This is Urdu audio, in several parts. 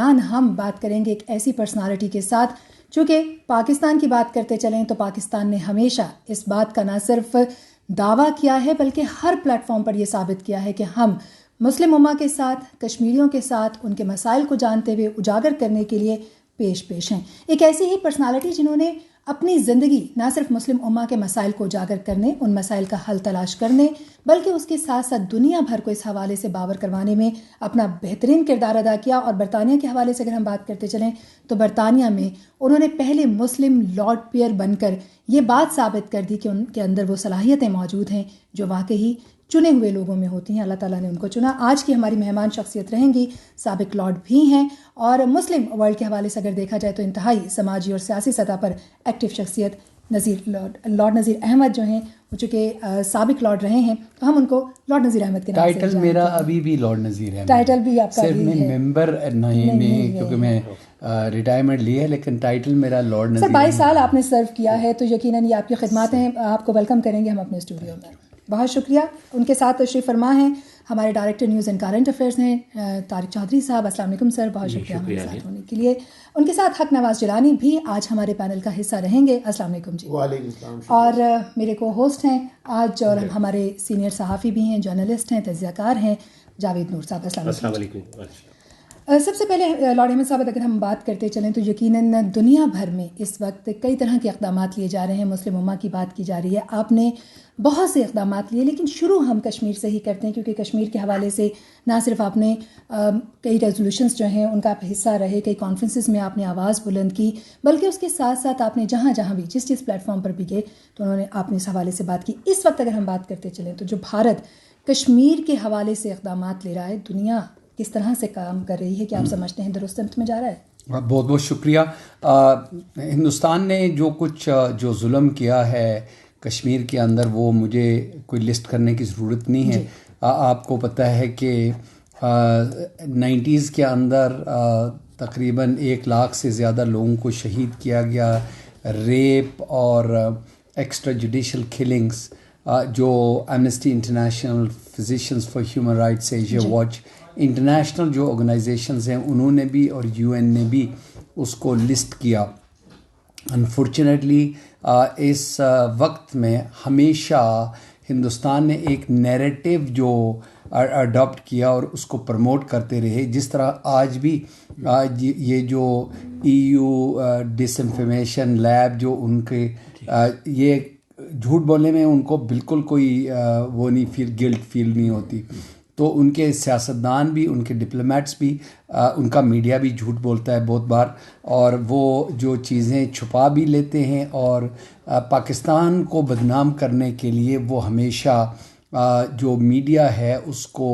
دوران ہم بات کریں گے ایک ایسی پرسنالٹی کے ساتھ. چونکہ پاکستان کی بات کرتے چلیں تو پاکستان نے ہمیشہ اس بات کا نہ صرف دعویٰ کیا ہے بلکہ ہر پلیٹ فارم پر یہ ثابت کیا ہے کہ ہم مسلم امہ کے ساتھ، کشمیریوں کے ساتھ ان کے مسائل کو جانتے ہوئے اجاگر کرنے کے لیے پیش ہیں. ایک ایسی ہی پرسنالٹی جنہوں نے اپنی زندگی نہ صرف مسلم امہ کے مسائل کو اجاگر کرنے، ان مسائل کا حل تلاش کرنے، بلکہ اس کے ساتھ ساتھ دنیا بھر کو اس حوالے سے باور کروانے میں اپنا بہترین کردار ادا کیا. اور برطانیہ کے حوالے سے اگر ہم بات کرتے چلیں تو برطانیہ میں انہوں نے پہلے مسلم لارڈ پیئر بن کر یہ بات ثابت کر دی کہ ان کے اندر وہ صلاحیتیں موجود ہیں جو واقعی چنے ہوئے لوگوں میں ہوتی ہیں. اللہ تعالیٰ نے ان کو چنا. آج کی ہماری مہمان شخصیت رہیں گی، سابق لارڈ بھی ہیں، اور مسلم ورلڈ کے حوالے سے اگر دیکھا جائے تو انتہائی سماجی اور سیاسی سطح پر ایکٹیو شخصیت لارڈ نظیر احمد جو ہیں، وہ چونکہ سابق لارڈ رہے ہیں تو ہم ان کو لارڈ نظیر احمد کے نام سے ٹائٹل میرا ابھی بھی لارڈ نظیر ہے. ٹائٹل بھی آپ کا صرف میں ممبر نہیں کیونکہ میں ریٹائرمنٹ لی ہے، لیکن ٹائٹل میرا لارڈ نظیر. سر 22 سال آپ نے سرو کیا ہے تو یقیناً یہ آپ کی خدمات ہیں. آپ کو ویلکم کریں گے ہم اپنے اسٹوڈیو میں. بہت شکریہ. ان کے ساتھ تشریف فرما ہیں ہمارے director news and current affairs ہیں طارق چودھری صاحب. السلام علیکم سر، بہت شکریہ ہمارے ساتھ ہونے کے لیے. ان کے ساتھ حق نواز جیلانی بھی آج ہمارے پینل کا حصہ رہیں گے. السلام علیکم جی. وعلیکم السلام. اور میرے کو ہوسٹ ہیں آج اور ہمارے سینئر صحافی بھی ہیں، جرنلسٹ ہیں، تجزیہ کار ہیں، جاوید نور صاحب. السلام علیکم. سب سے پہلے لارڈ احمد صاحب اگر ہم بات کرتے چلیں تو یقیناً دنیا بھر میں اس وقت کئی طرح کے اقدامات لیے جا رہے ہیں. مسلم امہ کی بات کی جا رہی ہے، آپ نے بہت سے اقدامات لیے، لیکن شروع ہم کشمیر سے ہی کرتے ہیں کیونکہ کشمیر کے حوالے سے نہ صرف آپ نے کئی ریزولوشنز جو ہیں ان کا آپ حصہ رہے، کئی کانفرنسز میں آپ نے آواز بلند کی، بلکہ اس کے ساتھ ساتھ آپ نے جہاں بھی جس پلیٹ فارم پر بھی گئے تو آپ نے اس حوالے سے بات کی. اس وقت اگر ہم بات کرتے چلیں تو جو بھارت کشمیر کے حوالے سے اقدامات لے رہا ہے، دنیا کس طرح سے کام کر رہی ہے کہ آپ سمجھتے ہیں درست سمت میں جا رہا ہے؟ بہت بہت شکریہ. ہندوستان نے جو ظلم کیا ہے کشمیر کے اندر وہ مجھے کوئی لسٹ کرنے کی ضرورت نہیں ہے. آپ کو پتہ ہے کہ 90s کے اندر تقریباً 1 لاکھ سے زیادہ لوگوں کو شہید کیا گیا. ریپ اور ایکسٹرا جوڈیشل کلنگس جو Amnesty international, physicians for human rights, Asia watch, international جو آرگنائزیشنز ہیں انہوں نے بھی اور UN نے بھی اس کو لسٹ کیا. انفارچونیٹلی اس وقت میں ہمیشہ ہندوستان نے ایک نیریٹو جو اڈاپٹ کیا اور اس کو پروموٹ کرتے رہے. جس طرح آج بھی یہ جو EU ڈس انفارمیشن لیب جو ان کے یہ جھوٹ بولنے میں ان کو بالکل کوئی وہ نہیں گلٹ فیل نہیں ہوتی، تو ان کے سیاستدان بھی، ان کے ڈپلومیٹس بھی، ان کا میڈیا بھی جھوٹ بولتا ہے بہت بار، اور وہ جو چیزیں چھپا بھی لیتے ہیں اور پاکستان کو بدنام کرنے کے لیے وہ ہمیشہ جو میڈیا ہے اس کو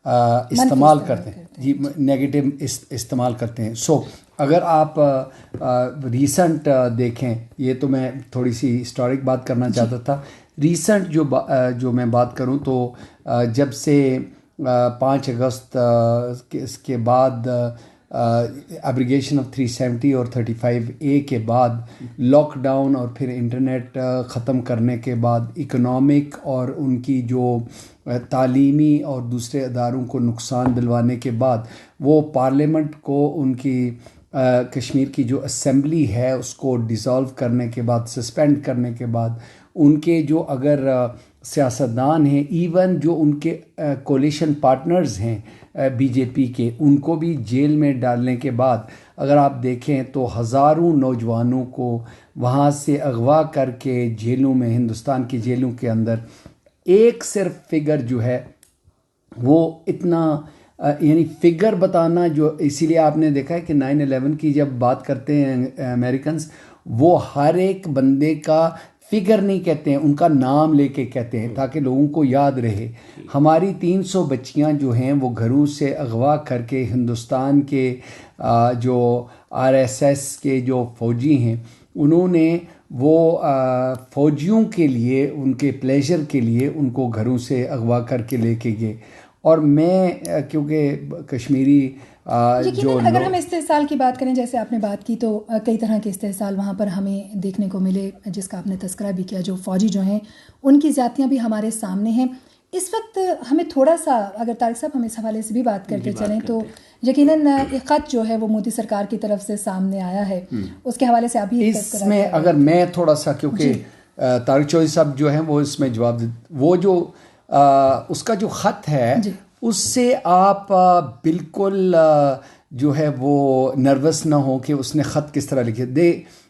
استعمال کرتے ہیں، جی نیگیٹو استعمال کرتے ہیں. سو اگر آپ ریسنٹ دیکھیں، یہ تو میں تھوڑی سی ہسٹورک بات کرنا چاہتا تھا. ریسنٹ جو میں بات کروں تو جب سے 5 اگست اس کے بعد ایبریگیشن آف 370 اور 35A کے بعد لاک ڈاؤن اور پھر انٹرنیٹ ختم کرنے کے بعد اکنامک اور ان کی جو تعلیمی اور دوسرے اداروں کو نقصان دلوانے کے بعد وہ پارلیمنٹ کو ان کی کشمیر کی جو اسمبلی ہے اس کو ڈیزالو کرنے کے بعد، سسپینڈ کرنے کے بعد، ان کے جو اگر سیاستدان ہیں، ایون جو ان کے کولیشن پارٹنرز ہیں BJP کے، ان کو بھی جیل میں ڈالنے کے بعد اگر آپ دیکھیں تو ہزاروں نوجوانوں کو وہاں سے اغوا کر کے جیلوں میں، ہندوستان کی جیلوں کے اندر ایک صرف فگر جو ہے وہ اتنا یعنی فگر بتانا، جو اسی لیے آپ نے دیکھا ہے کہ 9/11 کی جب بات کرتے ہیں امریکنز، وہ ہر ایک بندے کا فگر نہیں کہتے ہیں، ان کا نام لے کے کہتے ہیں تاکہ لوگوں کو یاد رہے. ہماری 300 بچیاں جو ہیں وہ گھروں سے اغوا کر کے ہندوستان کے جو RSS کے جو فوجی ہیں انہوں نے وہ فوجیوں کے لیے، ان کے پلیجر کے لیے ان کو گھروں سے اغوا کر کے لے کے گئے. اور میں کیونکہ کشمیری جو اگر ہم استحصال کی بات کریں، جیسے آپ نے بات کی، تو کئی طرح کے استحصال وہاں پر ہمیں دیکھنے کو ملے جس کا آپ نے تذکرہ بھی کیا. جو فوجی جو ہیں ان کی زیادتیاں بھی ہمارے سامنے ہیں. اس وقت ہمیں تھوڑا سا اگر طارق صاحب ہم اس حوالے سے بھی بات کرتے چلیں تو یقیناً ایک خط جو ہے وہ مودی سرکار کی طرف سے سامنے آیا ہے, اس کے حوالے سے ابھی اس میں اگر میں تھوڑا سا, کیونکہ طارق چودھری صاحب جو ہیں وہ اس میں جواب وہ جو اس کا جو خط ہے اس سے آپ بالکل جو ہے وہ نروس نہ ہو کہ اس نے خط کس طرح لکھے.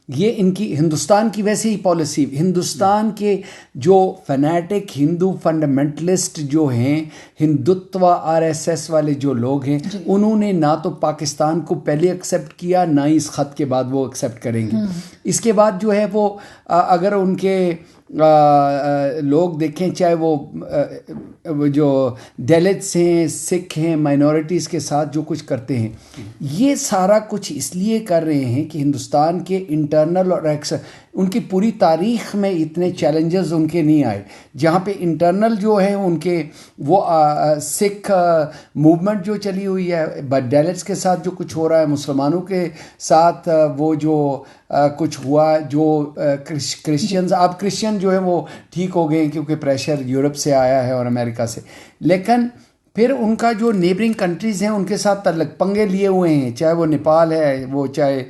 یہ ان کی ہندوستان کی ویسے ہی پالیسی, ہندوستان کے جو فنیٹک ہندو فنڈامنٹلسٹ جو ہیں, ہندوتوا RSS والے جو لوگ ہیں, انہوں نے نہ تو پاکستان کو پہلے ایکسیپٹ کیا, نہ ہی اس خط کے بعد وہ ایکسیپٹ کریں گے. اس کے بعد جو ہے وہ اگر ان کے لوگ دیکھیں, چاہے وہ جو ڈیلٹس ہیں, سکھ ہیں, مائنورٹیز کے ساتھ جو کچھ کرتے ہیں, یہ سارا کچھ اس لیے کر رہے ہیں کہ ہندوستان کے انٹرنل اور ان کی پوری تاریخ میں اتنے چیلنجز ان کے نہیں آئے. جہاں پہ انٹرنل جو ہے ان کے وہ سکھ موومنٹ جو چلی ہوئی ہے, ڈیلٹس کے ساتھ جو کچھ ہو رہا ہے, مسلمانوں کے ساتھ وہ جو کچھ ہوا, جو کرسچنز, اب کرسچن جو ہے وہ ٹھیک ہو گئے کیونکہ پریشر یورپ سے آیا ہے اور امریکہ سے, لیکن پھر ان کا جو نیبرنگ کنٹریز ہیں ان کے ساتھ تعلق پنگے لیے ہوئے ہیں, چاہے وہ نیپال ہے, وہ چاہے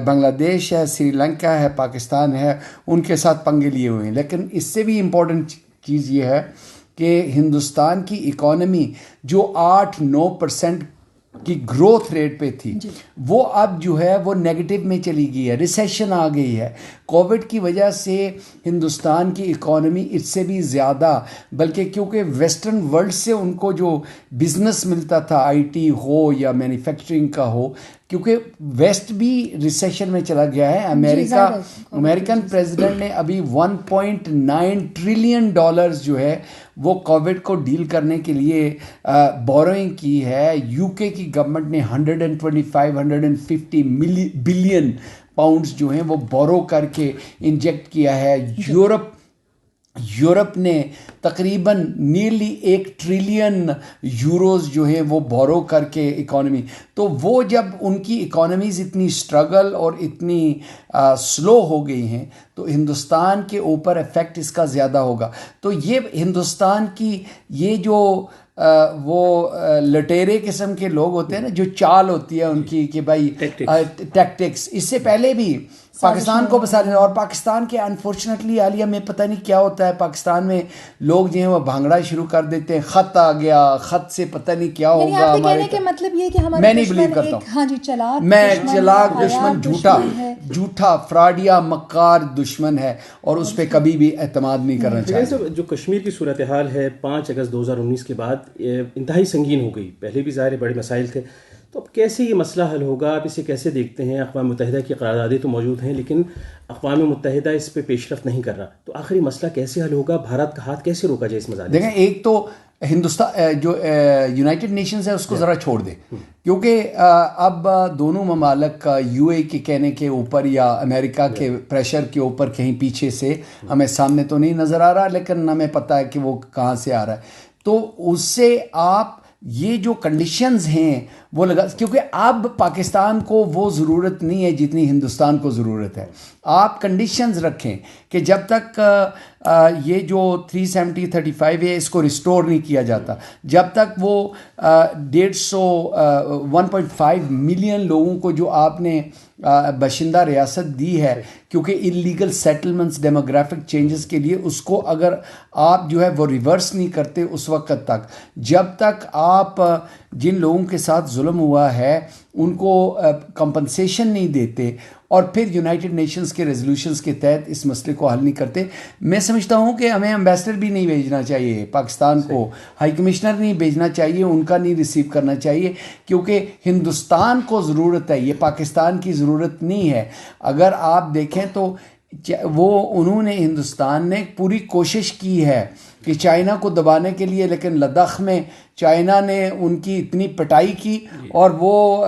بنگلہ دیش ہے, سری لنکا ہے, پاکستان ہے, ان کے ساتھ پنگے لیے ہوئے ہیں. لیکن اس سے بھی امپورٹنٹ چیز یہ ہے کہ ہندوستان کی اکانومی جو 8-9% کی گروتھ ریٹ پہ تھی, وہ اب جو ہے وہ نیگیٹو میں چلی گئی ہے, ریسیشن آ گئی ہے. کووڈ کی وجہ سے ہندوستان کی اکانومی اس سے بھی زیادہ, بلکہ کیونکہ ویسٹرن ورلڈ سے ان کو جو بزنس ملتا تھا, IT ہو یا مینوفیکچرنگ کا ہو, کیونکہ ویسٹ بھی ریسیشن میں چلا گیا ہے. امریکن پریزیڈنٹ نے ابھی $1.9 ٹریلین جو ہے وہ کووڈ کو ڈیل کرنے کے لیے بوروئنگ کی ہے. UK کی گورنمنٹ نے 125-150 بلین پاؤنڈز جو ہیں وہ بورو کر کے انجیکٹ کیا ہے. یورپ نے تقریباً نیرلی 1 ٹریلین یوروز جو ہیں وہ بورو کر کے اکانومی, تو وہ جب ان کی اکانومیز اتنی اسٹرگل اور اتنی سلو ہو گئی ہیں تو ہندوستان کے اوپر افیکٹ اس کا زیادہ ہوگا. تو یہ ہندوستان کی یہ جو وہ لٹیرے قسم کے لوگ ہوتے ہیں نا, جو چال ہوتی ہے ان کی کہ بھائی ٹیکٹکس, اس سے پہلے بھی پاکستان کو بسا رہے, اور پاکستان کے انفارچونیٹلی عالیہ میں پتہ نہیں کیا ہوتا ہے, پاکستان میں لوگ جو ہیں وہ بھانگڑا شروع کر دیتے ہیں, خط آ گیا, خط سے پتہ نہیں کیا ہوگا. کہنے کے مطلب یہ کہ میں نہیں بلیو کرتا ہوں, میں چلاک دشمن, جھوٹا فراڈیا مکار دشمن ہے, اور اس پہ کبھی بھی اعتماد نہیں کرنا چاہیے. جو کشمیر کی صورتحال ہے 5 اگست 2019 کے بعد انتہائی سنگین ہو گئی, پہلے بھی ظاہر بڑے مسائل تھے, تو اب کیسے یہ مسئلہ حل ہوگا, آپ اسے کیسے دیکھتے ہیں؟ اقوام متحدہ کی قراردادیں تو موجود ہیں لیکن اقوام متحدہ اس پہ پیش رفت نہیں کر رہا, تو آخر یہ مسئلہ کیسے حل ہوگا؟ بھارت کا ہاتھ کیسے روکا جائے اس مسئلے؟ دیکھیں, ایک تو ہندوستان جو یونائٹڈ نیشنز ہے اس کو ذرا چھوڑ دے, کیونکہ اب دونوں ممالک UAE کے کہنے کے اوپر یا امریکہ کے پریشر کے اوپر کہیں پیچھے سے, ہمیں سامنے تو نہیں نظر آ رہا لیکن ہمیں پتہ ہے کہ وہ کہاں سے آ رہا ہے, تو اس سے آپ یہ جو کنڈیشنز ہیں وہ لگا, کیونکہ اب پاکستان کو وہ ضرورت نہیں ہے جتنی ہندوستان کو ضرورت ہے. آپ کنڈیشنز رکھیں کہ جب تک یہ جو 370-35 ہے اس کو ریسٹور نہیں کیا جاتا, جب تک وہ 1.5 ملین لوگوں کو جو آپ نے باشندہ ریاست دی ہے, کیونکہ انلیگل سیٹلمنٹس ڈیموگرافک چینجز کے لیے, اس کو اگر آپ جو ہے وہ ریورس نہیں کرتے اس وقت تک, جب تک آپ جن لوگوں کے ساتھ ظلم ہوا ہے ان کو کمپنسیشن نہیں دیتے, اور پھر یونائٹڈ نیشنز کے ریزولوشنز کے تحت اس مسئلے کو حل نہیں کرتے, میں سمجھتا ہوں کہ ہمیں ایمبیسڈر بھی نہیں بھیجنا چاہیے پاکستان کو, ہائی کمشنر نہیں بھیجنا چاہیے, ان کا نہیں ریسیو کرنا چاہیے, کیونکہ ہندوستان کو ضرورت ہے, یہ پاکستان کی ضرورت نہیں ہے. اگر آپ دیکھیں تو انہوں نے, ہندوستان نے پوری کوشش کی ہے کہ چائنا کو دبانے کے لیے, لیکن لداخ میں چائنا نے ان کی اتنی پٹائی کی, اور وہ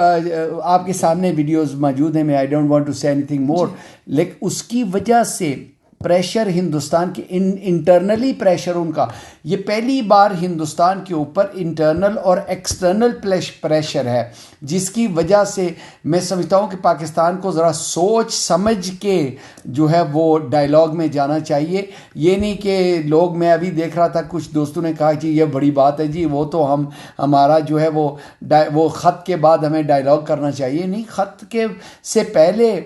آپ کے سامنے ویڈیوز موجود ہیں, میں آئی ڈونٹ وانٹ ٹو سے اینی تھنگ مور, لیکن اس کی وجہ سے پریشر ہندوستان کے انٹرنلی پریشر ان کا، یہ پہلی بار ہندوستان کے اوپر انٹرنل اور ایکسٹرنل پریشر ہے، جس کی وجہ سے میں سمجھتا ہوں کہ پاکستان کو ذرا سوچ سمجھ کے جو ہے وہ ڈائلاگ میں جانا چاہیے. یہ نہیں کہ لوگ، میں ابھی دیکھ رہا تھا کچھ دوستوں نے کہا جی یہ بڑی بات ہے جی، وہ تو ہمارا جو ہے وہ خط کے بعد ہمیں ڈائلاگ کرنا چاہیے. نہیں، خط کے سے پہلے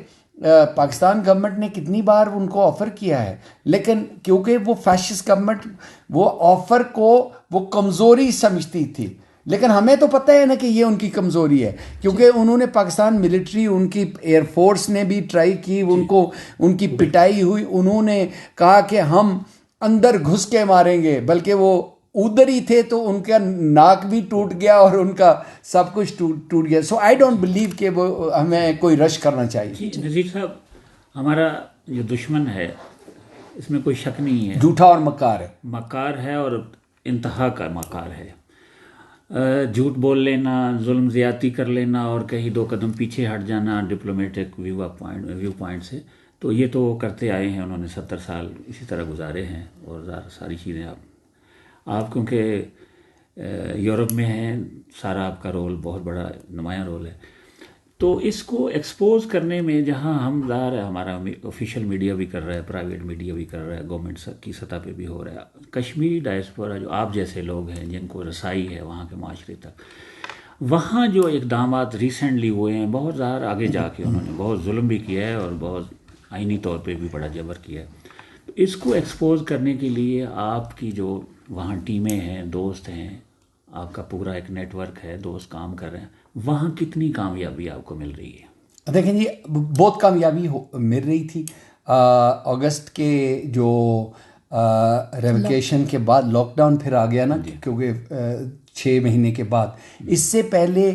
پاکستان گورنمنٹ نے کتنی بار ان کو آفر کیا ہے، لیکن کیونکہ وہ فیشسٹ گورنمنٹ وہ آفر کو وہ کمزوری سمجھتی تھی، لیکن ہمیں تو پتہ ہے نا کہ یہ ان کی کمزوری ہے، کیونکہ انہوں نے پاکستان ملٹری، ان کی ایئر فورس نے بھی ٹرائی کی، ان کی پٹائی ہوئی، انہوں نے کہا کہ ہم اندر گھس کے ماریں گے، بلکہ وہ ادھر ہی تھے تو ان کا ناک بھی ٹوٹ گیا اور ان کا سب کچھ ٹوٹ گیا. سو آئی ڈونٹ بلیو کہ وہ ہمیں کوئی رش کرنا چاہیے. نذیر صاحب، ہمارا جو دشمن ہے اس میں کوئی شک نہیں ہے، جھوٹا اور مکار ہے اور انتہا کا مکار ہے. جھوٹ بول لینا، ظلم زیادتی کر لینا اور کہیں 2 قدم پیچھے ہٹ جانا ڈپلومیٹک ویو پوائنٹ سے، تو یہ تو کرتے آئے ہیں، انہوں نے 70 سال اسی طرح گزارے ہیں. اور ساری چیزیں آپ کیونکہ یورپ میں ہیں، سارا آپ کا رول بہت بڑا نمایاں رول ہے. تو اس کو ایکسپوز کرنے میں جہاں ہم ظاہر ہے ہمارا آفیشیل میڈیا بھی کر رہا ہے، پرائیویٹ میڈیا بھی کر رہا ہے، گورنمنٹ کی سطح پہ بھی ہو رہا ہے. کشمیری ڈائسپورا جو آپ جیسے لوگ ہیں جن کو رسائی ہے وہاں کے معاشرے تک، وہاں جو اقدامات ریسنٹلی ہوئے ہیں، بہت ظاہر آگے جا کے انہوں نے بہت ظلم بھی کیا ہے اور بہت آئینی طور پہ بھی بڑا جبر کیا ہے. تو اس کو ایکسپوز کرنے کے لیے آپ کی جو وہاں ٹیمیں ہیں، دوست ہیں، آپ کا پورا ایک نیٹ ورک ہے، دوست کام کر رہے ہیں، وہاں کتنی کامیابی آپ کو مل رہی ہے؟ دیکھیں جی، بہت کامیابی مل رہی تھی. اگست کے جو ریویکیشن کے بعد لاک ڈاؤن پھر آ گیا نا، کیونکہ 6 مہینے کے بعد. اس سے پہلے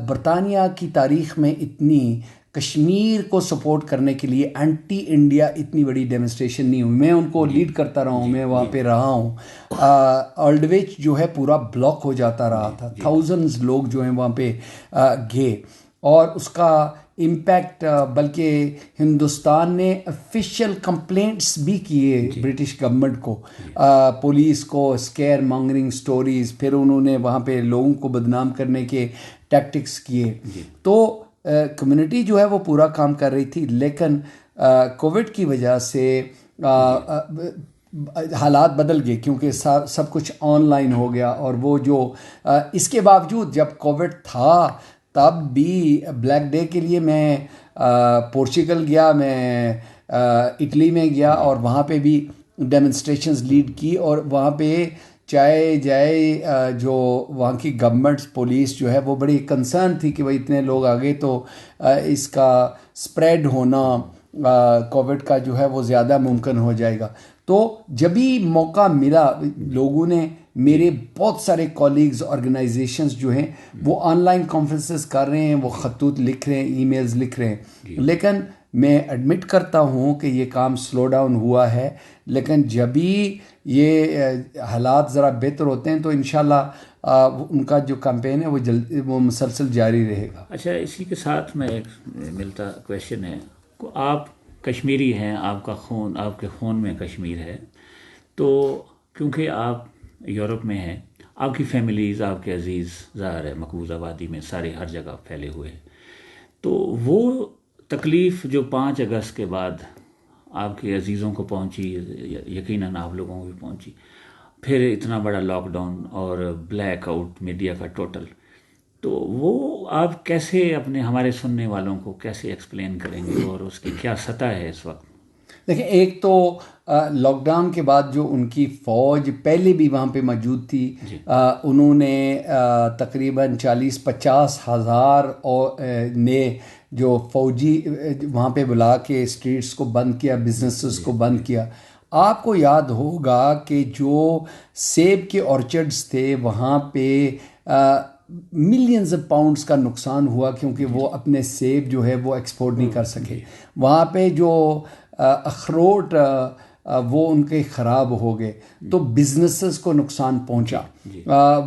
برطانیہ کی تاریخ میں اتنی کشمیر کو سپورٹ کرنے کے لیے اینٹی انڈیا اتنی بڑی ڈیمونسٹریشن نہیں ہوئی. میں ان کو لیڈ کرتا رہا ہوں، میں وہاں پہ رہا ہوں. اولڈویچ جو ہے پورا بلاک ہو جاتا رہا تھا، تھاؤزنڈز لوگ جو ہیں وہاں پہ گئے، اور اس کا امپیکٹ بلکہ ہندوستان نے آفیشیل کمپلینٹس بھی کیے برٹش گورنمنٹ کو، پولیس کو، اسکیئر مانگرنگ سٹوریز، پھر انہوں نے وہاں پہ لوگوں کو بدنام کرنے کے ٹیکٹکس کیے. تو کمیونٹی جو ہے وہ پورا کام کر رہی تھی، لیکن کووڈ کی وجہ سے حالات بدل گئے، کیونکہ سب کچھ آن لائن ہو گیا. اور وہ جو اس کے باوجود جب کووڈ تھا تب بھی بلیک ڈے کے لیے میں پورچوگل گیا، میں اٹلی میں گیا، اور وہاں پہ بھی ڈیمونسٹریشنز لیڈ کی. اور وہاں پہ چاہے جو وہاں کی گورنمنٹ پولیس جو ہے وہ بڑی کنسرن تھی کہ بھائی اتنے لوگ آ گئے تو اس کا اسپریڈ ہونا کووڈ کا جو ہے وہ زیادہ ممکن ہو جائے گا. تو جب ہی موقع ملا، لوگوں نے، میرے بہت سارے کولیگز، آرگنائزیشنز جو ہیں وہ آن لائن کانفرنسز کر رہے ہیں، وہ خطوط لکھ رہے ہیں، ای میلز لکھ رہے ہیں. لیکن میں ایڈمٹ کرتا ہوں کہ یہ کام سلو ڈاؤن ہوا ہے، لیکن جب ہی یہ حالات ذرا بہتر ہوتے ہیں تو انشاءاللہ ان کا جو کمپین ہے وہ مسلسل جاری رہے گا. اچھا، اسی کے ساتھ میں ایک ملتا کویشچن ہے، آپ کشمیری ہیں، آپ کا خون، آپ کے خون میں کشمیر ہے، تو کیونکہ آپ یورپ میں ہیں، آپ کی فیملیز، آپ کے عزیز ظاہر ہے مقبوضہ آبادی میں سارے ہر جگہ پھیلے ہوئے ہیں، تو وہ تکلیف جو 5 اگست کے بعد آپ کے عزیزوں کو پہنچی، یقیناً آپ لوگوں کو بھی پہنچی، پھر اتنا بڑا لاک ڈاؤن اور بلیک آؤٹ میڈیا کا ٹوٹل، تو وہ آپ کیسے اپنے ہمارے سننے والوں کو کیسے ایکسپلین کریں گے، اور اس کی کیا سطح ہے اس وقت؟ دیکھیں، ایک تو لاک ڈاؤن کے بعد جو ان کی فوج پہلے بھی وہاں پہ موجود تھی، انہوں نے تقریباً 40-50 ہزار نے جو فوجی وہاں پہ بلا کے اسٹریٹس کو بند کیا، بزنسز کو بند کیا. آپ کو یاد ہوگا کہ جو سیب کے آرچرڈز تھے وہاں پہ ملینز آف پاؤنڈز کا نقصان ہوا، کیونکہ وہ اپنے سیب جو ہے وہ ایکسپورٹ نہیں کر سکے. وہاں پہ جو اخروٹ وہ ان کے خراب ہو گئے، تو بزنسز کو نقصان پہنچا.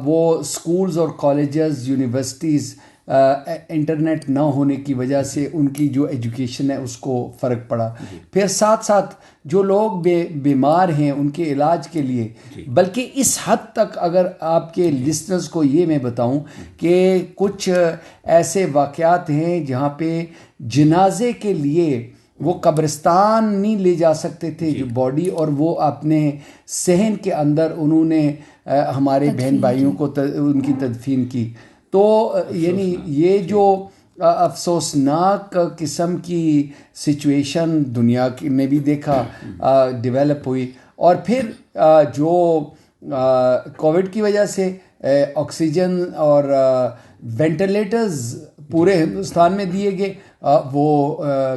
وہ اسکولز اور کالجز، یونیورسٹیز انٹرنیٹ نہ ہونے کی وجہ سے ان کی جو ایجوکیشن ہے اس کو فرق پڑا. پھر ساتھ ساتھ جو لوگ بیمار ہیں ان کے علاج کے لیے, بلکہ اس حد تک اگر آپ کے لسنرز کو یہ میں بتاؤں کہ کچھ ایسے واقعات ہیں جہاں پہ جنازے کے لیے وہ قبرستان نہیں لے جا سکتے تھے جو باڈی, اور وہ اپنے صحن کے اندر انہوں نے ہمارے بہن بھائیوں کو ان کی تدفین کی. تو یعنی یہ جو افسوسناک قسم کی سچویشن دنیا میں بھی دیکھا ڈیولپ ہوئی. اور پھر جو کووڈ کی وجہ سے آکسیجن اور وینٹیلیٹرز پورے ہندوستان میں دیے گئے, وہ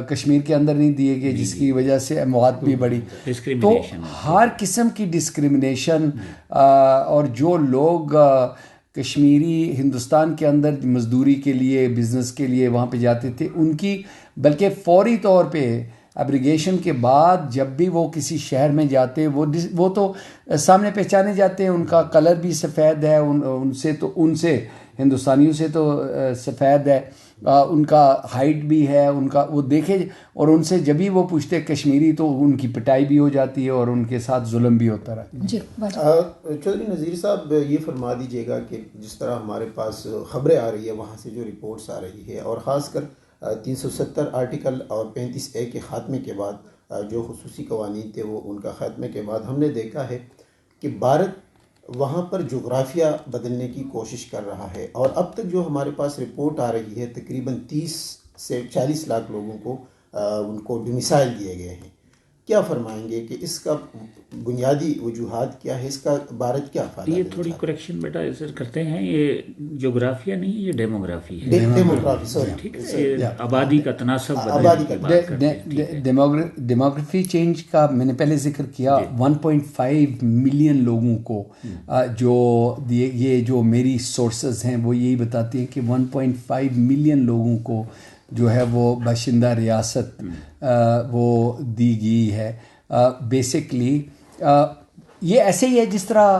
کشمیر کے اندر نہیں دیے گئے, جس کی وجہ سے اموات بھی بڑھی. تو ہر قسم کی ڈسکریمنیشن, اور جو لوگ کشمیری ہندوستان کے اندر مزدوری کے لیے بزنس کے لیے وہاں پہ جاتے تھے, ان کی بلکہ فوری طور پہ ایبریگیشن کے بعد جب بھی وہ کسی شہر میں جاتے وہ تو سامنے پہچانے جاتے ہیں, ان کا کلر بھی سفید ہے, ان سے ہندوستانیوں سے تو سفید ہے, ان کا ہائٹ بھی ہے, ان کا وہ دیکھے, اور ان سے جب بھی وہ پوچھتے کشمیری تو ان کی پٹائی بھی ہو جاتی ہے اور ان کے ساتھ ظلم بھی ہوتا رہا. جی چودھری نذیر صاحب, یہ فرما دیجیے گا کہ جس طرح ہمارے پاس خبریں آ رہی ہے وہاں سے جو رپورٹس آ رہی ہے, اور خاص کر 370 آرٹیکل اور 35A کے خاتمے کے بعد جو خصوصی قوانین تھے وہ ان کا خاتمے کے بعد ہم نے دیکھا ہے کہ بھارت وہاں پر جغرافیہ بدلنے کی کوشش کر رہا ہے, اور اب تک جو ہمارے پاس رپورٹ آ رہی ہے تقریباً 30 سے 40 لاکھ لوگوں کو ان کو ڈومیسائل دیے گئے ہیں. کیا فرمائیں گے کہ اس کا بنیادی وجوہات کیا ہے, اس کا بھارت کیا فائدہ؟ یہ تھوڑی کریکشن بیٹا سر کرتے ہیں, یہ جغرافیہ نہیں, یہ ڈیموگرافی ہے. ٹھیک ہے, آبادی کا تناسب ڈیموگرافی چینج کا میں نے پہلے ذکر کیا. 1.5 ملین لوگوں کو جو یہ جو میری سورسز ہیں وہ یہی بتاتی ہیں کہ 1.5 ملین لوگوں کو جو ہے وہ باشندہ ریاست وہ دی گئی ہے. بیسکلی یہ ایسے ہی ہے جس طرح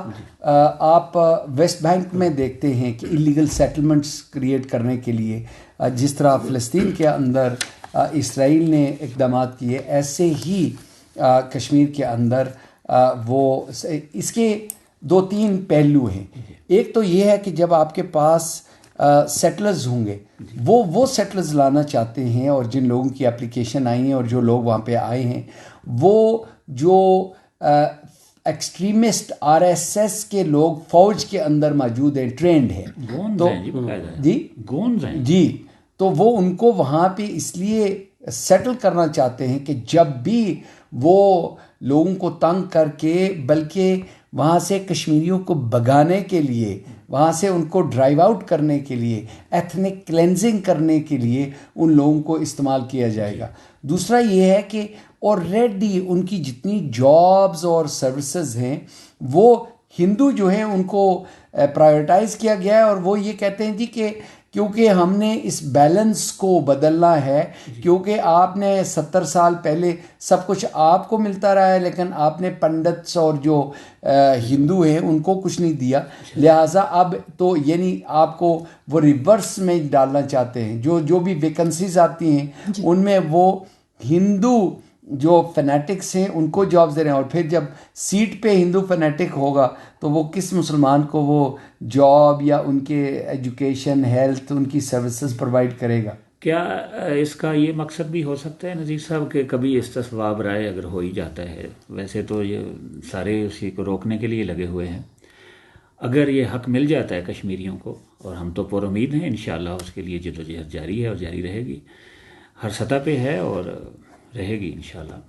آپ ویسٹ بینک میں دیکھتے ہیں کہ ایلیگل سیٹلمنٹس کریٹ کرنے کے لیے جس طرح فلسطین کے اندر اسرائیل نے اقدامات کیے, ایسے ہی کشمیر کے اندر وہ اس کے 2-3 پہلو ہیں. ایک تو یہ ہے کہ جب آپ کے پاس سیٹلرز ہوں گے, وہ سیٹلرز لانا چاہتے ہیں, اور جن لوگوں کی اپلیکیشن آئی ہیں اور جو لوگ وہاں پہ آئے ہیں وہ جو ایکسٹریمسٹ RSS کے لوگ فوج کے اندر موجود ہیں, ٹرینڈ ہیں, تو جی تو وہ ان کو وہاں پہ اس لیے سیٹل کرنا چاہتے ہیں کہ جب بھی وہ لوگوں کو تنگ کر کے, بلکہ وہاں سے کشمیریوں کو بھگانے کے لیے, وہاں سے ان کو ڈرائیو آؤٹ کرنے کے لیے, ایتھنک کلینزنگ کرنے کے لیے ان لوگوں کو استعمال کیا جائے گا. دوسرا یہ ہے کہ آلریڈی ان کی جتنی جابز اور سروسز ہیں وہ ہندو جو ہیں ان کو پرائیورٹائز کیا گیا ہے, اور وہ یہ کہتے ہیں جی کہ کیونکہ ہم نے اس بیلنس کو بدلنا ہے, کیونکہ آپ نے 70 سال پہلے سب کچھ آپ کو ملتا رہا ہے لیکن آپ نے پنڈتس اور جو ہندو ہیں ان کو کچھ نہیں دیا, لہٰذا اب تو یعنی آپ کو وہ ریورس میں ڈالنا چاہتے ہیں. جو بھی ویکنسیز آتی ہیں ان میں وہ ہندو جو فنیٹکس ہیں ان کو جابز دے رہے ہیں, اور پھر جب سیٹ پہ ہندو فنیٹک ہوگا تو وہ کس مسلمان کو وہ جاب یا ان کے ایجوکیشن, ہیلتھ, ان کی سروسز پرووائڈ کرے گا؟ کیا اس کا یہ مقصد بھی ہو سکتا ہے نذیر صاحب کہ کبھی استصواب رائے اگر ہو ہی جاتا ہے, ویسے تو یہ سارے اسی کو روکنے کے لیے لگے ہوئے ہیں, اگر یہ حق مل جاتا ہے کشمیریوں کو, اور ہم تو پر امید ہیں انشاءاللہ اس کے لیے جدوجہد جاری ہے اور جاری رہے گی, ہر سطح پہ ہے اور رہے گی انشاءاللہ.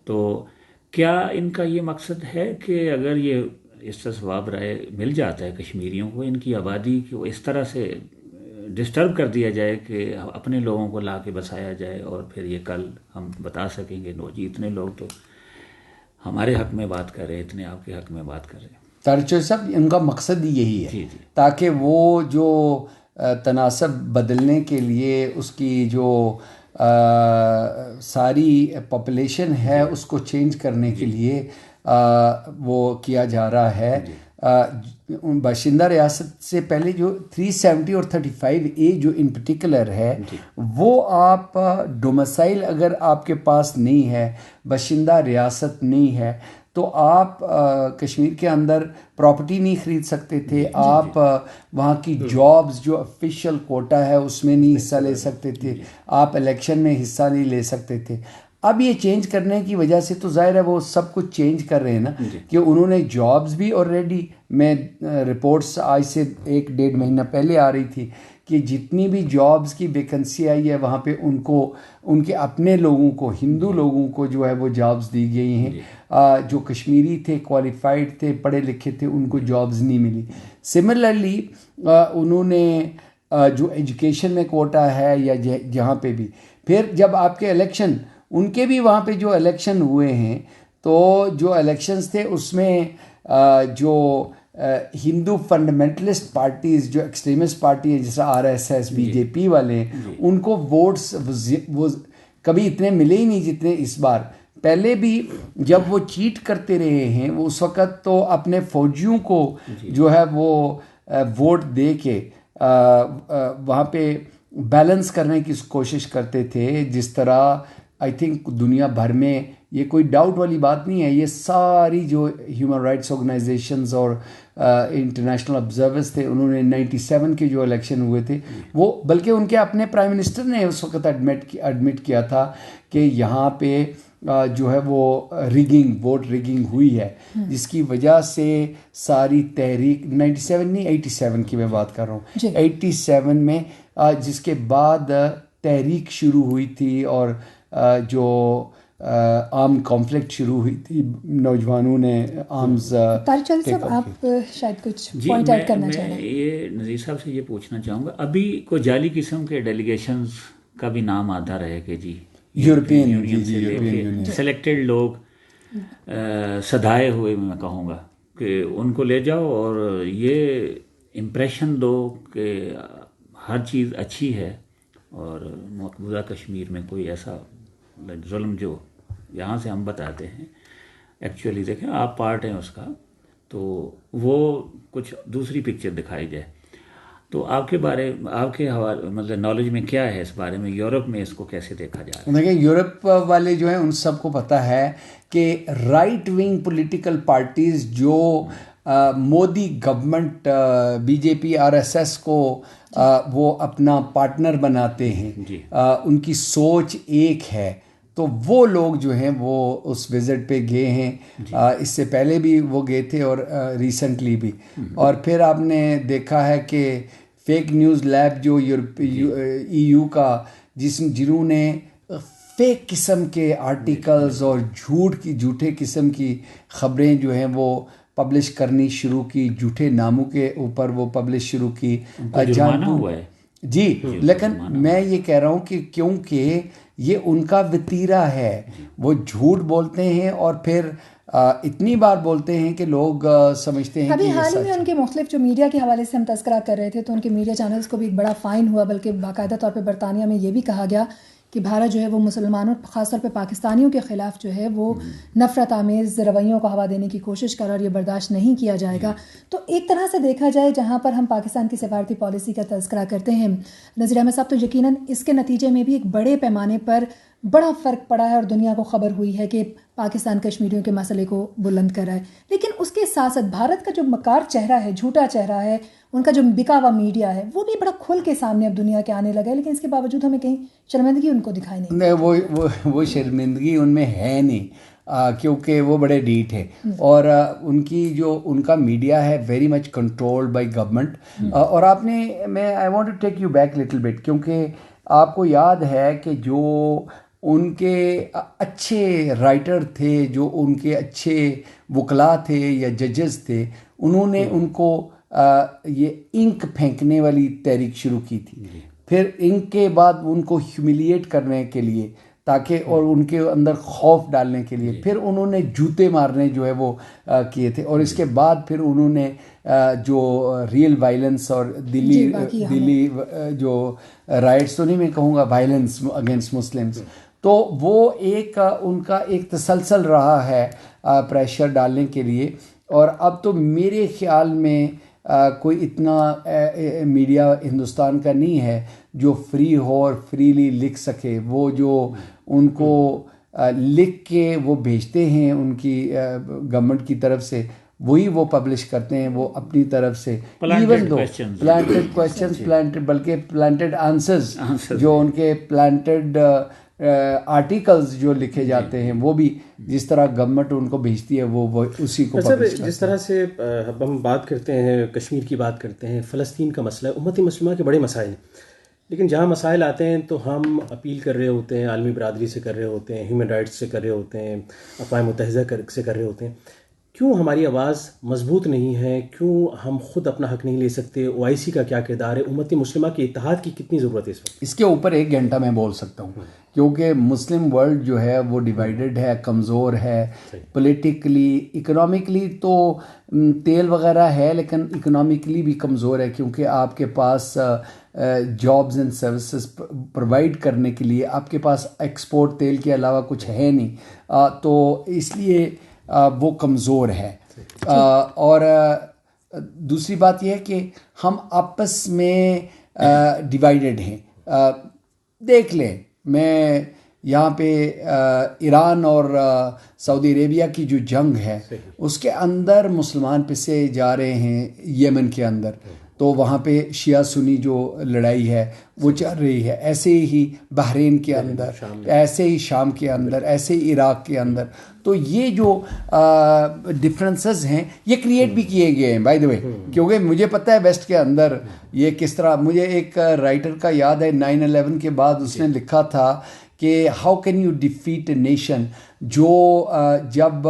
تو کیا ان کا یہ مقصد ہے کہ اگر یہ استصواب رائے مل جاتا ہے کشمیریوں کو, ان کی آبادی کو اس طرح سے ڈسٹرب کر دیا جائے کہ اپنے لوگوں کو لا کے بسایا جائے, اور پھر یہ کل ہم بتا سکیں گے نو جی اتنے لوگ تو ہمارے حق میں بات کر رہے ہیں, اتنے آپ کے حق میں بات کر رہے ہیں. طارق صاحب ان کا مقصد یہی ہے تاکہ وہ جو تناسب بدلنے کے لیے اس کی جو ساری پاپولیشن ہے اس کو چینج کرنے کے لیے وہ کیا جا رہا ہے. باشندہ ریاست سے پہلے جو 370 اور 35A جو ان پرٹیکولر ہے وہ آپ ڈومسائل اگر آپ کے پاس نہیں ہے, باشندہ ریاست نہیں ہے, تو آپ کشمیر کے اندر پراپرٹی نہیں خرید سکتے تھے, آپ وہاں کی جابز جو آفیشیل کوٹا ہے اس میں نہیں حصہ لے سکتے تھے, آپ الیکشن میں حصہ نہیں لے سکتے تھے. اب یہ چینج کرنے کی وجہ سے تو ظاہر ہے وہ سب کچھ چینج کر رہے ہیں نا, کہ انہوں نے جابز بھی آلریڈی, میں رپورٹس آج سے 1-1.5 مہینہ پہلے آ رہی تھی کہ جتنی بھی جابز کی ویکنسی آئی ہے وہاں پہ ان کو ان کے اپنے لوگوں کو, ہندو لوگوں کو جو ہے وہ جابز دی گئی ہیں, جو کشمیری تھے, کوالیفائڈ تھے, پڑھے لکھے تھے, ان کو جابز نہیں ملی. سملرلی انہوں نے جو ایجوکیشن میں کوٹا ہے یا جہاں پہ بھی, پھر جب آپ کے الیکشن, ان کے بھی وہاں پہ جو الیکشن ہوئے ہیں تو جو الیکشنز تھے اس میں جو ہندو فنڈامنٹلسٹ پارٹیز, جو ایکسٹریمسٹ پارٹی ہیں جیسا RSS BJP والے ہیں, ان کو ووٹس وہ کبھی اتنے ملے ہی نہیں جتنے اس بار. پہلے بھی جب وہ چیٹ کرتے رہے ہیں وہ اس وقت تو اپنے فوجیوں کو جو ہے وہ ووٹ دے کے وہاں پہ بیلنس کرنے کی کوشش کرتے تھے, جس طرح آئی تھنک دنیا بھر میں یہ کوئی ڈاؤٹ والی بات نہیں ہے, یہ ساری جو ہیومن رائٹس آرگنائزیشنز اور انٹرنیشنل آبزرورز تھے, انہوں نے 97 کے جو الیکشن ہوئے تھے وہ, بلکہ ان کے اپنے پرائم منسٹر نے اس وقت ایڈمٹ کیا تھا کہ یہاں پہ جو ہے وہ ریگنگ, ووٹ ریگنگ ہوئی ہے, جس کی وجہ سے ساری تحریک 97 نہیں 87 کی میں بات کر رہا ہوں, 87 میں جس کے بعد تحریک شروع ہوئی تھی اور جو عام کانفلکٹ شروع ہوئی تھی, نوجوانوں نے آرمز. طارق چودھری صاحب آپ شاید کچھ پوائنٹ آؤٹ کرنا چاہ رہے ہیں. یہ نذیر صاحب سے یہ پوچھنا چاہوں گا, ابھی کوئی جعلی قسم کے ڈیلیگیشنز کا بھی نام آتا رہے کہ جی یورپین یونین سے لے کے سلیکٹڈ لوگ سدھائے ہوئے, میں کہوں گا کہ ان کو لے جاؤ اور یہ امپریشن دو کہ ہر چیز اچھی ہے, اور مقبوضہ کشمیر میں کوئی ایسا ظلم جو یہاں سے ہم بتاتے ہیں ایکچولی دیکھیں آپ پارٹ ہیں اس کا, تو وہ کچھ دوسری پکچر دکھائی جائے. تو آپ کے بارے, آپ کے حوالے مطلب نالج میں کیا ہے اس بارے میں, یورپ میں اس کو کیسے دیکھا جا رہا ہے؟ دیکھیں یورپ والے جو ہیں ان سب کو پتہ ہے کہ رائٹ ونگ پولیٹیکل پارٹیز جو مودی گورنمنٹ BJP RSS کو وہ اپنا پارٹنر بناتے ہیں, ان کی سوچ ایک ہے, تو وہ لوگ جو ہیں وہ اس وزٹ پہ گئے ہیں. اس سے پہلے بھی وہ گئے تھے اور ریسنٹلی بھی. اور پھر آپ نے دیکھا ہے کہ فیک نیوز لیب جو EU کا, جنہوں نے فیک قسم کے آرٹیکلز اور جھوٹے قسم کی خبریں جو ہیں وہ پبلش کرنی شروع کی, جھوٹے ناموں کے اوپر وہ پبلش شروع کی. جرمانہ ہوا ہے جی, لیکن میں یہ کہہ رہا ہوں کہ کیونکہ یہ ان کا وتیرہ ہے, وہ جھوٹ بولتے ہیں اور پھر اتنی بار بولتے ہیں کہ لوگ سمجھتے ہیں. ابھی حال ہی میں ان کے مختلف جو میڈیا کے حوالے سے ہم تذکرہ کر رہے تھے, تو ان کے میڈیا چینلز کو بھی ایک بڑا فائن ہوا, بلکہ باقاعدہ طور پہ برطانیہ میں یہ بھی کہا گیا کہ بھارت جو ہے وہ مسلمانوں خاص طور پہ پاکستانیوں کے خلاف جو ہے وہ نفرت آمیز رویوں کو ہوا دینے کی کوشش کر رہا, اور یہ برداشت نہیں کیا جائے گا. تو ایک طرح سے دیکھا جائے جہاں پر ہم پاکستان کی سفارتی پالیسی کا تذکرہ کرتے ہیں نذیر احمد صاحب, تو یقیناً اس کے نتیجے میں بھی ایک بڑے پیمانے پر بڑا فرق پڑا ہے اور دنیا کو خبر ہوئی ہے کہ پاکستان کشمیریوں کے مسئلے کو بلند کر رہا ہے. لیکن اس کے ساتھ ساتھ بھارت کا جو مکار چہرہ ہے, جھوٹا چہرہ ہے, ان کا جو بکا ہوا میڈیا ہے, وہ بھی بڑا کھل کے سامنے اب دنیا کے آنے لگا ہے. لیکن اس کے باوجود ہمیں کہیں شرمندگی ان کو دکھائی نہیں. وہ شرمندگی ان میں ہے نہیں, کیونکہ وہ بڑے ڈیٹ ہے, اور ان کی جو ان کا میڈیا ہے very much controlled by government. اور آپ نے, I want to take you back little bit, کیونکہ آپ کو یاد ہے کہ جو ان کے اچھے رائٹر تھے, جو ان کے اچھے وکلاء تھے یا ججز تھے, انہوں نے ان کو یہ انک پھینکنے والی تحریک شروع کی تھی. پھر انک کے بعد ان کو ہیوملیٹ کرنے کے لیے تاکہ, اور ان کے اندر خوف ڈالنے کے لیے پھر انہوں نے جوتے مارنے جو ہے وہ کیے تھے. اور اس کے بعد پھر انہوں نے جو ریئل وائلنس اور دلی جو رائٹس تو نہیں میں کہوں گا, وائلنس اگینسٹ مسلمس, تو وہ ایک ان کا ایک تسلسل رہا ہے پریشر ڈالنے کے لیے. اور اب تو میرے خیال میں کوئی اتنا میڈیا ہندوستان کا نہیں ہے جو فری ہو اور فریلی لکھ سکے. وہ جو ان کو لکھ کے وہ بھیجتے ہیں ان کی گورنمنٹ کی طرف سے, وہی وہ پبلش کرتے ہیں وہ اپنی طرف سے. ایون دو پلانٹڈ کویسچنز, بلکہ پلانٹڈ آنسرز, جو ان کے پلانٹڈ آرٹیکلز جو لکھے جاتے ہیں وہ بھی جس طرح گورنمنٹ ان کو بھیجتی ہے وہ اسی کو پبلش کرتے ہیں. جس طرح سے ہم بات کرتے ہیں کشمیر کی بات کرتے ہیں, فلسطین کا مسئلہ, امت مسلمہ کے بڑے مسائل ہیں, لیکن جہاں مسائل آتے ہیں تو ہم اپیل کر رہے ہوتے ہیں, عالمی برادری سے کر رہے ہوتے ہیں, ہیومن رائٹس سے کر رہے ہوتے ہیں, اقوام متحدہ سے کر رہے ہوتے ہیں. کیوں ہماری آواز مضبوط نہیں ہے؟ کیوں ہم خود اپنا حق نہیں لے سکتے؟ OIC کا کیا کردار ہے؟ امت مسلمہ کے اتحاد کی کتنی ضرورت ہے اس وقت؟ اس کے اوپر 1 گھنٹہ میں بول سکتا ہوں, کیونکہ مسلم ورلڈ جو ہے وہ ڈیوائیڈڈ ہے, کمزور ہے پولیٹیکلی, اکنامکلی تو تیل وغیرہ ہے لیکن اکنامکلی بھی کمزور ہے, کیونکہ آپ کے پاس جابز اینڈ سروسز پرووائڈ کرنے کے لیے آپ کے پاس ایکسپورٹ تیل کے علاوہ کچھ ہے نہیں, تو اس لیے وہ کمزور ہے. اور دوسری بات یہ ہے کہ ہم آپس میں ڈیوائیڈڈ ہیں. دیکھ لیں, میں یہاں پہ ایران اور سعودی عربیہ کی جو جنگ ہے اس کے اندر مسلمان پسے جا رہے ہیں. یمن کے اندر تو وہاں پہ شیعہ سنی جو لڑائی ہے وہ چل رہی ہے, ایسے ہی بحرین کے اندر, ایسے ہی شام کے اندر, ایسے ہی عراق کے اندر. تو یہ جو ڈفرینسز ہیں یہ کریٹ بھی کیے گئے ہیں بائی دا وے, کیونکہ مجھے پتہ ہے ویسٹ کے اندر یہ کس طرح. مجھے ایک رائٹر کا یاد ہے 9/11 کے بعد اس نے لکھا تھا کہ how can you defeat a nation, جو جب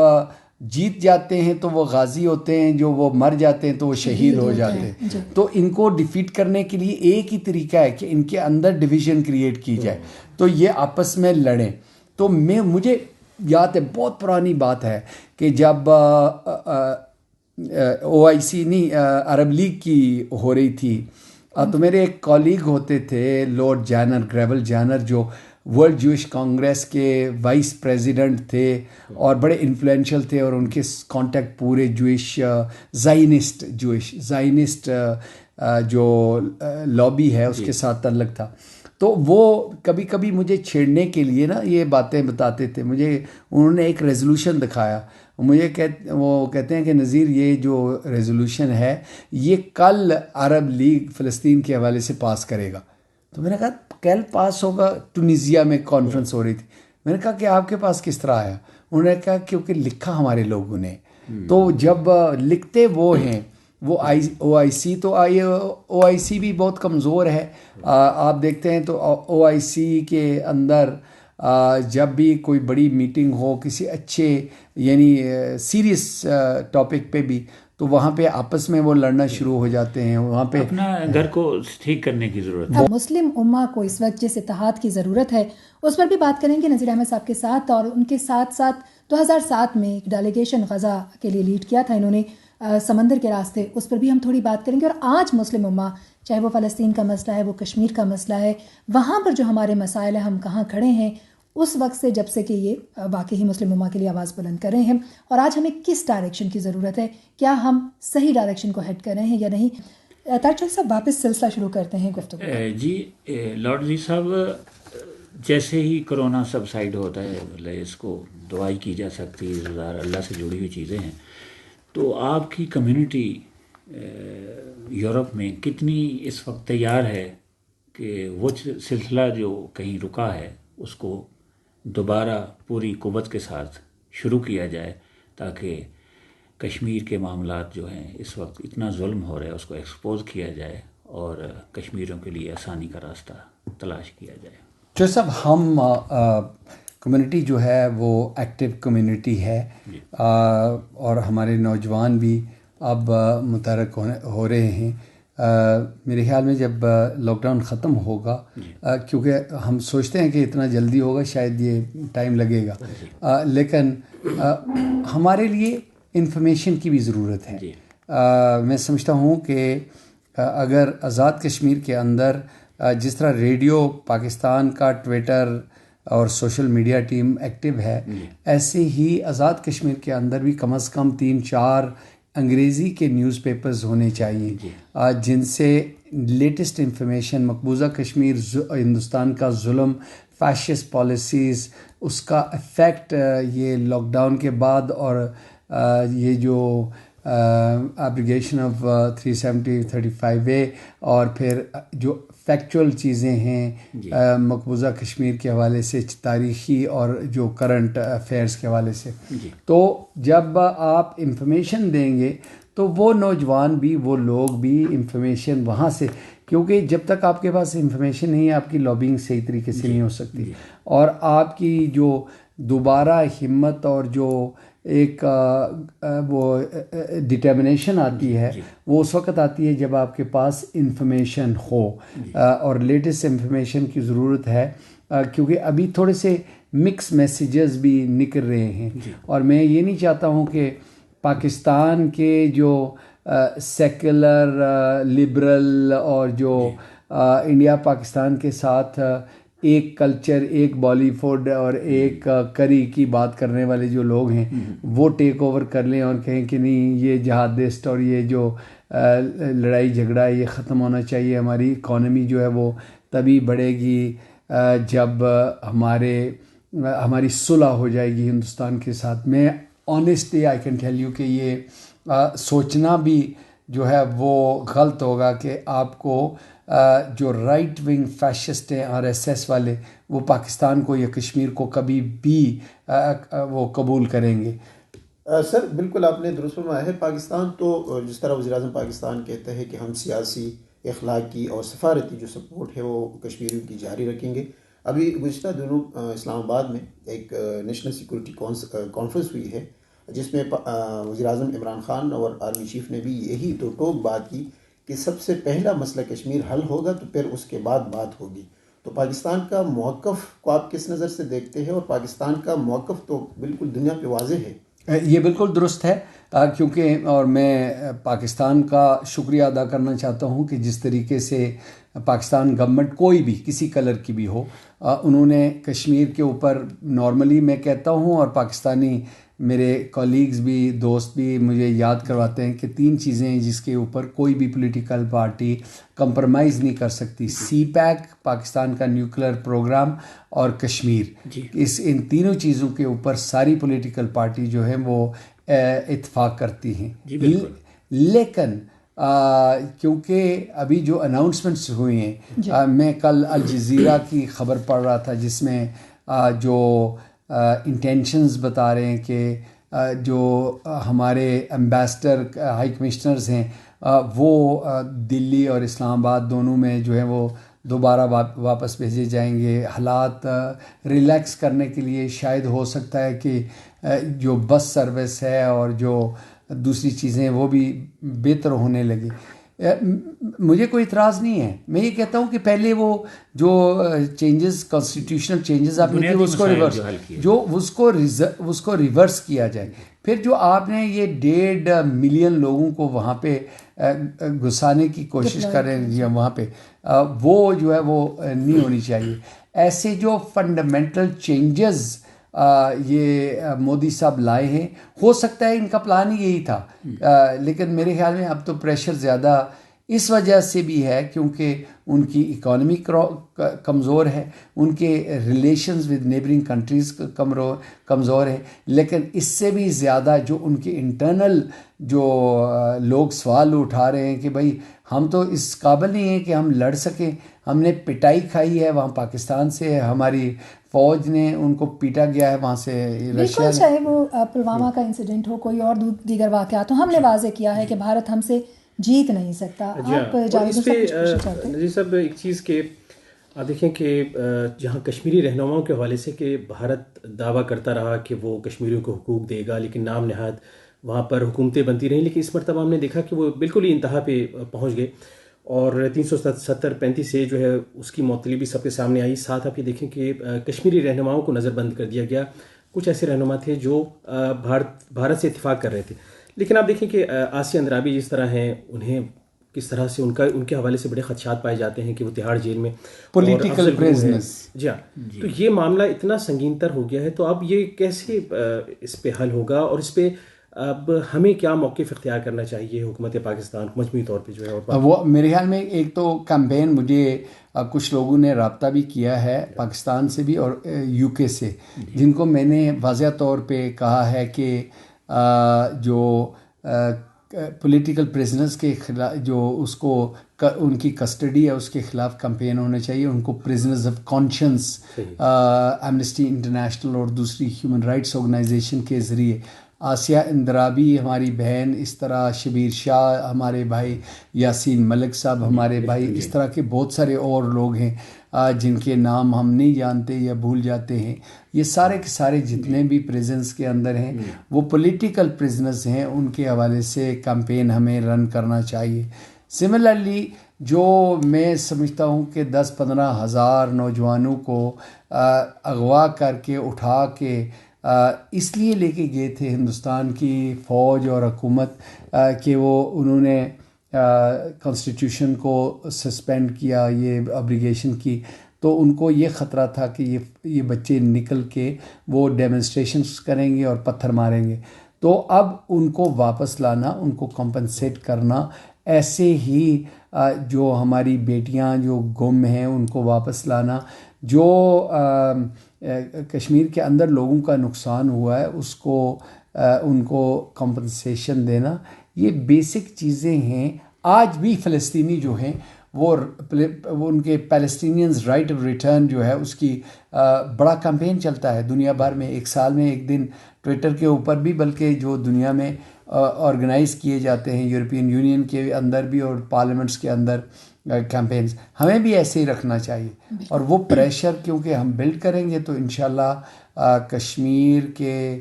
جیت جاتے ہیں تو وہ غازی ہوتے ہیں, جو وہ مر جاتے ہیں تو وہ شہید ہو جاتے ہیں. تو ان کو ڈیفیٹ کرنے کے لیے ایک ہی طریقہ ہے کہ ان کے اندر ڈویژن کریٹ کی جائے, تو یہ آپس میں لڑیں. تو مجھے یاد ہے, بہت پرانی بات ہے کہ جب OIC نہیں عرب لیگ کی ہو رہی تھی, تو میرے ایک کولیگ ہوتے تھے لارڈ جانر, گریول جانر, جو ورلڈ جوئش کانگریس کے وائس پریزیڈنٹ تھے اور بڑے انفلوئنشل تھے, اور ان کے کانٹیکٹ پورے جوئش زائنسٹ جو لابی ہے اس کے ساتھ تعلق تھا. تو وہ کبھی کبھی مجھے چھیڑنے کے لیے نا یہ باتیں بتاتے تھے. مجھے انہوں نے ایک ریزولوشن دکھایا, وہ کہتے ہیں کہ نذیر یہ جو ریزولوشن ہے یہ کل عرب لیگ فلسطین کے حوالے سے پاس کرے گا. تو میں نے کہا کل پاس ہوگا, ٹونیزیا میں کانفرنس ہو رہی تھی. میں نے کہا کہ آپ کے پاس کس طرح آیا؟ انہوں نے کہا کیونکہ لکھا ہمارے لوگوں نے. تو جب لکھتے وہ ہیں وہ OIC, تو OIC بھی بہت کمزور ہے. آپ دیکھتے ہیں تو OIC کے اندر جب بھی کوئی بڑی میٹنگ ہو کسی اچھے یعنی سیریس ٹاپک پہ بھی, تو وہاں پہ آپس میں وہ لڑنا شروع ہو جاتے ہیں. وہاں پہ اپنا گھر کو ٹھیک کرنے کی ضرورت ہے. مسلم امہ کو اس وقت جس اتحاد کی ضرورت ہے اس پر بھی بات کریں گے نذیر احمد صاحب کے ساتھ. اور ان کے ساتھ ساتھ 2007 میں ایک ڈیلیگیشن غزہ کے لیے لیڈ کیا تھا انہوں نے, سمندر کے راستے, اس پر بھی ہم تھوڑی بات کریں گے. اور آج مسلم امہ, چاہے وہ فلسطین کا مسئلہ ہے, وہ کشمیر کا مسئلہ ہے, وہاں پر جو ہمارے مسائل ہیں, ہم کہاں کھڑے ہیں اس وقت سے جب سے کہ یہ واقعی مسلم امہ کے لیے آواز بلند کر رہے ہیں, اور آج ہمیں کس ڈائریکشن کی ضرورت ہے, کیا ہم صحیح ڈائریکشن کو ہیڈ کر رہے ہیں یا نہیں. طاہر صاحب واپس سلسلہ شروع کرتے ہیں گفتگو. جی لارڈ زی صاحب, جیسے ہی کرونا سبسائڈ ہوتا ہے اس کو دعائی کی جا سکتی ہے, اللہ سے جڑی ہوئی چیزیں ہیں, تو آپ کی کمیونٹی یورپ میں کتنی اس وقت تیار ہے کہ وہ سلسلہ جو کہیں رکا ہے اس کو دوبارہ پوری قوت کے ساتھ شروع کیا جائے, تاکہ کشمیر کے معاملات جو ہیں اس وقت اتنا ظلم ہو رہا ہے اس کو ایکسپوز کیا جائے اور کشمیریوں کے لیے آسانی کا راستہ تلاش کیا جائے. جو صاحب ہم کمیونٹی جو ہے وہ ایکٹیو کمیونٹی ہے, اور ہمارے نوجوان بھی اب متحرک ہو رہے ہیں. میرے خیال میں جب لاک ڈاؤن ختم ہوگا, کیونکہ ہم سوچتے ہیں کہ اتنا جلدی ہوگا, شاید یہ ٹائم لگے گا, لیکن ہمارے لیے انفارمیشن کی بھی ضرورت ہے. میں سمجھتا ہوں کہ اگر آزاد کشمیر کے اندر جس طرح ریڈیو پاکستان کا, ٹویٹر اور سوشل میڈیا ٹیم ایکٹیو ہے، ایسے ہی آزاد کشمیر کے اندر بھی کم از کم 3-4 انگریزی کے نیوز پیپرز ہونے چاہیے جن سے لیٹسٹ انفارمیشن، مقبوضہ کشمیر، ہندوستان کا ظلم، فیشسٹ پالیسیز، اس کا افیکٹ یہ لاک ڈاؤن کے بعد، اور یہ جو ایبریگیشن آف 370-35A، اور پھر جو فیکچول چیزیں ہیں مقبوضہ کشمیر کے حوالے سے، تاریخی اور جو کرنٹ افیئرس کے حوالے سے، تو جب آپ انفارمیشن دیں گے تو وہ نوجوان بھی، وہ لوگ بھی انفارمیشن وہاں سے، کیونکہ جب تک آپ کے پاس انفارمیشن نہیں ہے آپ کی لابنگ صحیح طریقے سے نہیں ہو سکتی، اور آپ کی جو دوبارہ ہمت اور جو ایک وہ ڈٹرمنیشن آتی ہے وہ اس وقت آتی ہے جب آپ کے پاس انفارمیشن ہو، اور لیٹسٹ انفارمیشن کی ضرورت ہے، کیونکہ ابھی تھوڑے سے مکس میسیجز بھی نکل رہے ہیں، اور میں یہ نہیں چاہتا ہوں کہ پاکستان کے جو سیکولر لبرل اور جو انڈیا پاکستان کے ساتھ ایک کلچر، ایک بالی ووڈ اور ایک کری کی بات کرنے والے جو لوگ ہیں وہ ٹیک اوور کر لیں اور کہیں کہ نہیں یہ جہادسٹ اور یہ جو لڑائی جھگڑا یہ ختم ہونا چاہیے، ہماری اکانومی جو ہے وہ تبھی بڑھے گی جب ہماری صلح ہو جائے گی ہندوستان کے ساتھ۔ میں honestly I can tell you کہ یہ سوچنا بھی جو ہے وہ غلط ہوگا کہ آپ کو جو رائٹ ونگ فیشسٹ ہیں RSS والے، وہ پاکستان کو یا کشمیر کو کبھی بھی وہ قبول کریں گے۔ سر بالکل آپ نے درست فرمایا ہے۔ پاکستان تو جس طرح وزیر اعظم پاکستان کہتا ہے کہ ہم سیاسی، اخلاقی اور سفارتی جو سپورٹ ہے وہ کشمیریوں کی جاری رکھیں گے۔ ابھی گزشتہ دنوں اسلام آباد میں ایک نیشنل سیکورٹی کانفرنس ہوئی ہے جس میں وزیر اعظم عمران خان اور آرمی چیف نے بھی یہی تو ٹوک بات کی کہ سب سے پہلا مسئلہ کشمیر حل ہوگا تو پھر اس کے بعد بات ہوگی۔ تو پاکستان کا موقف کو آپ کس نظر سے دیکھتے ہیں؟ اور پاکستان کا موقف تو بالکل دنیا پہ واضح ہے۔ یہ بالکل درست ہے، کیونکہ اور میں پاکستان کا شکریہ ادا کرنا چاہتا ہوں کہ جس طریقے سے پاکستان گورنمنٹ کوئی بھی کسی کلر کی بھی ہو، انہوں نے کشمیر کے اوپر نارملی میں کہتا ہوں، اور پاکستانی میرے کولیگز بھی، دوست بھی مجھے یاد کرواتے ہیں کہ 3 چیزیں ہیں جس کے اوپر کوئی بھی پولیٹیکل پارٹی کمپرمائز نہیں کر سکتی: CPAC، پاکستان کا نیوکلیر پروگرام، اور کشمیر۔ ان تینوں چیزوں کے اوپر ساری پولیٹیکل پارٹی جو ہے وہ اتفاق کرتی ہیں۔ لیکن کیونکہ ابھی جو اناؤنسمنٹس ہوئے ہیں، میں کل الجزیرہ کی خبر پڑھ رہا تھا جس میں جو انٹینشنز بتا رہے ہیں کہ جو ہمارے ایمبیسڈر ہائی کمشنرز ہیں وہ دلی اور اسلام آباد دونوں میں جو ہے وہ دوبارہ واپس بھیجے جائیں گے، حالات ریلیکس کرنے کے لیے۔ شاید ہو سکتا ہے کہ جو بس سروس ہے اور جو دوسری چیزیں وہ بھی بہتر ہونے لگی۔ مجھے کوئی اعتراض نہیں ہے، میں یہ کہتا ہوں کہ پہلے وہ جو چینجز، کانسٹیٹیوشنل چینجز آپ نے کی اس کو ریورس کیا جائے۔ پھر جو آپ نے یہ 1.5 ملین لوگوں کو وہاں پہ گھسانے کی کوشش کر رہے ہیں وہاں پہ، وہ جو ہے وہ نہیں ہونی چاہیے۔ ایسے جو فنڈامنٹل چینجز یہ مودی صاحب لائے ہیں، ہو سکتا ہے ان کا پلان ہی یہی تھا، لیکن میرے خیال میں اب تو پریشر زیادہ اس وجہ سے بھی ہے کیونکہ ان کی اکانومی کمزور ہے، ان کے ریلیشنز ود نیبرنگ کنٹریز کمزور ہے، لیکن اس سے بھی زیادہ جو ان کے انٹرنل جو لوگ سوال اٹھا رہے ہیں کہ بھائی ہم تو اس قابل نہیں ہیں کہ ہم لڑ سکیں، ہم نے پٹائی کھائی ہے وہاں پاکستان سے، ہماری فوج نے ان کو پیٹا گیا ہے وہاں سے بالکل، چاہے وہ پلوامہ کا انسیڈنٹ ہو، کوئی اور دیگر واقعات ہو، ہم نے واضح کیا ہے کہ بھارت ہم سے جیت نہیں سکتا۔ آپ نذیر صاحب ایک چیز کہ آپ دیکھیں کہ جہاں کشمیری رہنماؤں کے حوالے سے کہ بھارت دعویٰ کرتا رہا کہ وہ کشمیریوں کو حقوق دے گا، لیکن نام نہاد وہاں پر حکومتیں بنتی رہیں، لیکن اس مرتبہ ہم نے دیکھا کہ وہ بالکل ہی انتہا پہ پہنچ گئے، اور 370-35 سے جو ہے اس کی معطلی بھی سب کے سامنے آئی۔ ساتھ آپ یہ دیکھیں کہ کشمیری رہنماؤں کو نظر بند کر دیا گیا۔ کچھ ایسے رہنما تھے جو بھارت سے اتفاق کر رہے تھے، لیکن آپ دیکھیں کہ آسیہ اندرابی جس طرح ہیں، انہیں کس طرح سے ان کے حوالے سے بڑے خدشات پائے جاتے ہیں کہ وہ تہاڑ جیل میں پولیٹیکل پریزنرز. جی ہاں. تو یہ معاملہ اتنا سنگین تر ہو گیا ہے, تو اب یہ کیسے اس پہ حل ہوگا, اور اس پہ اب ہمیں کیا موقف اختیار کرنا چاہیے حکومت پاکستان کو مجموعی طور پہ جو ہے؟ وہ میرے خیال میں ایک تو کیمپین مجھے کچھ لوگوں نے رابطہ بھی کیا ہے پاکستان سے بھی اور یو کے سے, جن کو میں نے واضح طور پہ کہا ہے کہ جو پولیٹیکل پریزنرز کے خلاف جو اس کو ان کی کسٹڈی ہے اس کے خلاف کمپین ہونا چاہیے. ان کو prisoners of conscience Amnesty International اور دوسری ہیومن رائٹس آرگنائزیشن کے ذریعے, آسیہ اندرابی ہماری بہن, اس طرح شبیر شاہ ہمارے بھائی, یاسین ملک صاحب ہمارے بھائی, اس طرح کے بہت سارے اور لوگ ہیں جن کے نام ہم نہیں جانتے یا بھول جاتے ہیں. یہ سارے کے سارے جتنے بھی پریزنس کے اندر ہیں وہ پولیٹیکل پریزنرز ہیں, ان کے حوالے سے کمپین ہمیں رن کرنا چاہیے. سملرلی جو میں سمجھتا ہوں کہ 10-15 ہزار نوجوانوں کو اغوا کر کے اٹھا کے اس لیے لے کے گئے تھے ہندوستان کی فوج اور حکومت کہ وہ انہوں نے کانسٹیٹیوشن کو سسپینڈ کیا, یہ ابلیگیشن کی, تو ان کو یہ خطرہ تھا کہ یہ بچے نکل کے وہ ڈیمونسٹریشنز کریں گے اور پتھر ماریں گے. تو اب ان کو واپس لانا, ان کو کمپنسیٹ کرنا, ایسے ہی جو ہماری بیٹیاں جو گم ہیں ان کو واپس لانا, جو کشمیر کے اندر لوگوں کا نقصان ہوا ہے اس کو ان کو کمپنسیشن دینا, یہ بیسک چیزیں ہیں. آج بھی فلسطینی جو ہیں وہ ان کے پیلسٹینینز رائٹ آف ریٹرن جو ہے اس کی بڑا کمپین چلتا ہے دنیا بھر میں. ایک سال میں ایک دن ٹویٹر کے اوپر بھی, بلکہ جو دنیا میں آرگنائز کیے جاتے ہیں یورپین یونین کے اندر بھی اور پارلیمنٹس کے اندر کیمپینز, ہمیں بھی ایسے ہی رکھنا چاہیے. اور وہ پریشر کیونکہ ہم بلڈ کریں گے تو انشاءاللہ کشمیر کے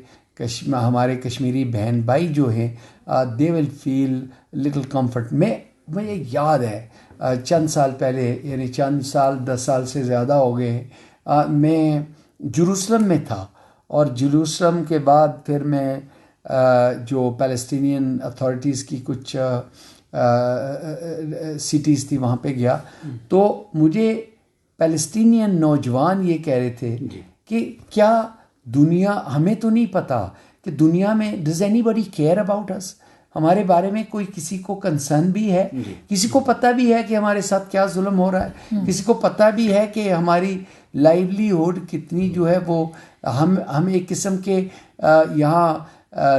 ہمارے کشمیری بہن بھائی جو ہیں دے ول فیل لٹل کمفرٹ. مجھے یاد ہے چند سال پہلے, یعنی چند سال 10 سال سے زیادہ ہو گئے, میں جروسلم میں تھا, اور جروسلم کے بعد پھر میں جو پیلسٹینین اتھارٹیز کی کچھ سٹیز تھی وہاں پہ گیا, تو مجھے پیلسٹینین نوجوان یہ کہہ رہے تھے کہ کیا دنیا, ہمیں تو نہیں پتہ کہ دنیا میں does anybody care about us, ہمارے بارے میں کوئی کسی کو کنسرن بھی ہے, کسی کو پتہ بھی ہے کہ ہمارے ساتھ کیا ظلم ہو رہا ہے, کسی کو پتہ بھی ہے کہ ہماری لائیولیہوڈ کتنی جو ہے وہ ہم ایک قسم کے یہاں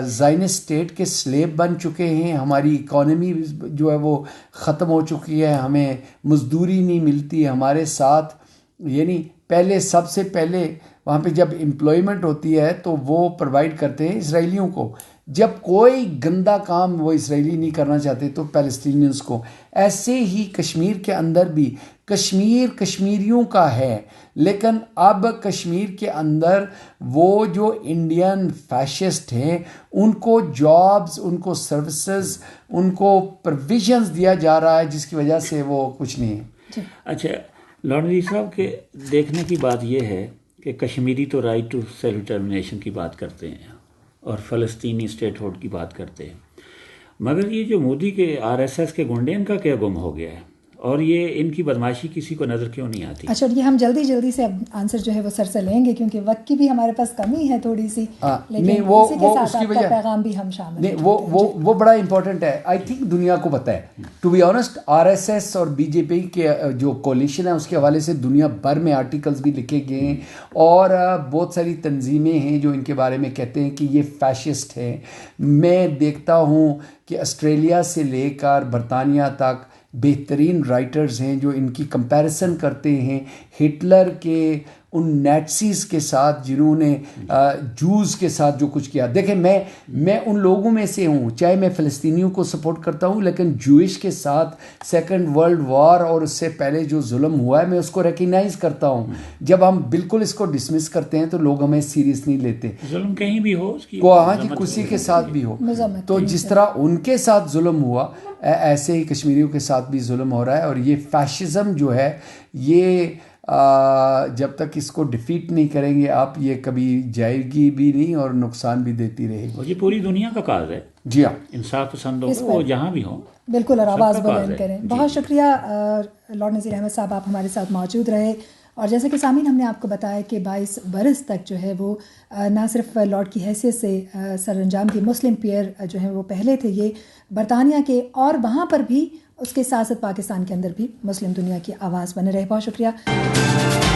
زائنسٹ اسٹیٹ کے سلیب بن چکے ہیں, ہماری اکانومی جو ہے وہ ختم ہو چکی ہے, ہمیں مزدوری نہیں ملتی ہمارے ساتھ. یعنی پہلے سب سے پہلے وہاں پہ جب امپلائمنٹ ہوتی ہے تو وہ پرووائڈ کرتے ہیں اسرائیلیوں کو, جب کوئی گندا کام وہ اسرائیلی نہیں کرنا چاہتے تو پیلسٹینینز کو. ایسے ہی کشمیر کے اندر بھی, کشمیر کشمیریوں کا ہے, لیکن اب کشمیر کے اندر وہ جو انڈین فیشسٹ ہیں ان کو جابز, ان کو سروسز, ان کو پروویژنز دیا جا رہا ہے جس کی وجہ سے وہ کچھ نہیں ہے. اچھا لارنوی صاحب کے دیکھنے کی بات یہ ہے کہ کشمیری تو رائٹ ٹو سیلف ڈٹرمنیشن کی بات کرتے ہیں اور فلسطینی اسٹیٹ ہوڈ کی بات کرتے ہیں, مگر یہ جو مودی کے RSS کے گنڈے ان کا کیا گم ہو گیا ہے, اور یہ ان کی بدماشی کسی کو نظر کیوں نہیں آتی؟ اچھا, یہ ہم جلدی سے اب آنسر جو ہے وہ سر سے لیں گے کیونکہ وقت کی بھی ہمارے پاس کمی ہے تھوڑی سی, لیکن اسی کے ساتھ آپ کا پیغام بھی ہم شامل نہیں, وہ بڑا امپورٹنٹ ہے. آئی تھنک دنیا کو پتہ ہے, ٹو بی آنیسٹ RSS اور BJP کے جو کولیشن ہے اس کے حوالے سے دنیا بھر میں آرٹیکلز بھی لکھے گئے ہیں, اور بہت ساری تنظیمیں ہیں جو ان کے بارے میں کہتے ہیں کہ یہ فیشسٹ ہیں. میں دیکھتا ہوں کہ آسٹریلیا سے لے کر برطانیہ تک بہترین رائٹرز ہیں جو ان کی کمپیریسن کرتے ہیں ہٹلر کے ان نیٹسیز کے ساتھ جنہوں نے جوز کے ساتھ جو کچھ کیا. دیکھیں میں ان لوگوں میں سے ہوں, چاہے میں فلسطینیوں کو سپورٹ کرتا ہوں, لیکن جوئش کے ساتھ سیکنڈ ورلڈ وار اور اس سے پہلے جو ظلم ہوا ہے میں اس کو ریکگنائز کرتا ہوں. جب ہم بالکل اس کو ڈسمس کرتے ہیں تو لوگ ہمیں سیریس نہیں لیتے. ظلم کہیں بھی ہو, ہاں جی, کسی کے ساتھ بھی ہو, تو جس طرح ان کے ساتھ ظلم ہوا ایسے ہی کشمیریوں کے ساتھ بھی ظلم ہو رہا ہے. اور یہ فیشزم جو ہے یہ جب تک اس کو ڈیفیٹ نہیں کریں گے آپ، یہ کبھی جائے گی بھی نہیں اور نقصان بھی دیتی رہے گی. اور یہ پوری دنیا کا کاز ہے. جی ہاں، انصاف پسندوں کو وہ جہاں بھی ہوں بالکل، اور آواز بلند کریں. جی. بہت شکریہ لارڈ نذیر احمد صاحب، آپ ہمارے ساتھ موجود رہے. اور جیسے کہ سامعین ہم نے آپ کو بتایا کہ 22 برس تک جو ہے وہ نہ صرف لارڈ کی حیثیت سے سر انجام کی مسلم پیئر جو ہیں وہ پہلے تھے یہ برطانیہ کے، اور وہاں پر بھی اس کے ساتھ ساتھ پاکستان کے اندر بھی مسلم دنیا کی آواز بنے رہے. بہت شکریہ.